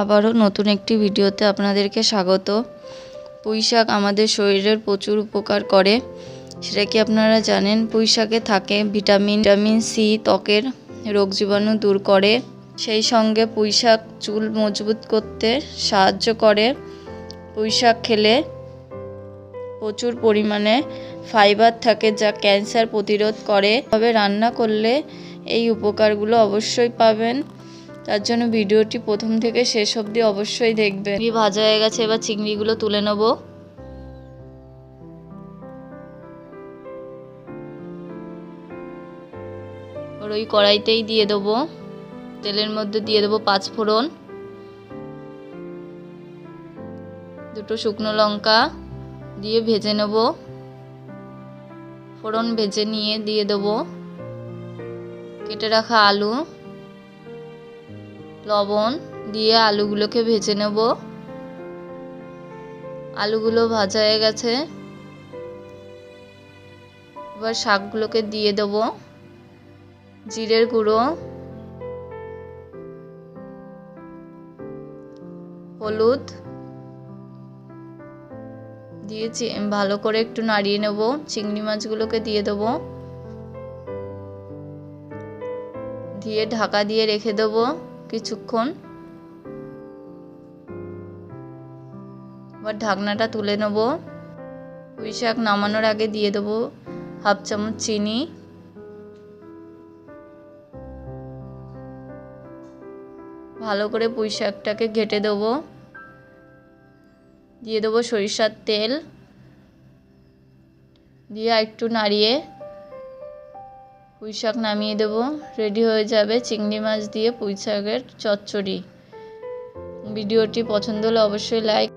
আবারও নতুন একটি ভিডিওতে আপনাদেরকে স্বাগত। পুঁইশাক আমাদের শরীরের প্রচুর উপকার করে, সেটা কি আপনারা জানেন? পুঁইশাকে থাকে ভিটামিন সি, ত্বকের রোগ জীবাণু দূর করে। সেই সঙ্গে পুঁইশাক চুল মজবুত করতে সাহায্য করে। পুঁইশাক খেলে প্রচুর পরিমাণে ফাইবার থাকে, যা ক্যান্সার প্রতিরোধ করে। তবে রান্না করলে এই উপকারগুলো অবশ্যই পাবেন, তার জন্য ভিডিওটি প্রথম থেকে শেষ অবধি অবশ্যই দেখবেন। ভাজা হয়ে গেছে, এবার চিংড়িগুলো তুলে নেব। ওই কড়াইতেই দিয়ে দেবো, তেলের মধ্যে দিয়ে দেবো 5 ফোড়ন, 2 শুকনো লঙ্কা দিয়ে ভেজে নেব। ফোড়ন ভেজে নিয়ে দিয়ে দেবো কেটে রাখা আলু, লবণ দিয়ে আলুগুলোকে ভেজে নেব। আলুগুলো ভাজা হয়ে গেছে, এবার শাকগুলোকে দিয়ে দেব। জিরের গুঁড়ো, হলুদ দিয়ে ভালো করে একটু নাড়িয়ে নেব। চিংড়ি মাছগুলোকে দিয়ে দেব, দিয়ে ঢাকা দিয়ে রেখে দেব কিছুক্ষণ। এবার ঢাকনাটা তুলে নেব। পুঁইশাক নামানোর আগে দিয়ে দেব 1/2 চামচ চিনি, ভালো করে পুঁইশাকটাকে ঘেটে দেব। দিয়ে দেবো সরিষার তেল, দিয়ে একটু নাড়িয়ে পুঁইশাক নামিয়ে দেব। রেডি হয়ে যাবে চিংড়ি মাছ দিয়ে পুঁইশাকের চচ্চড়ি। ভিডিওটি পছন্দ হলে অবশ্যই লাইক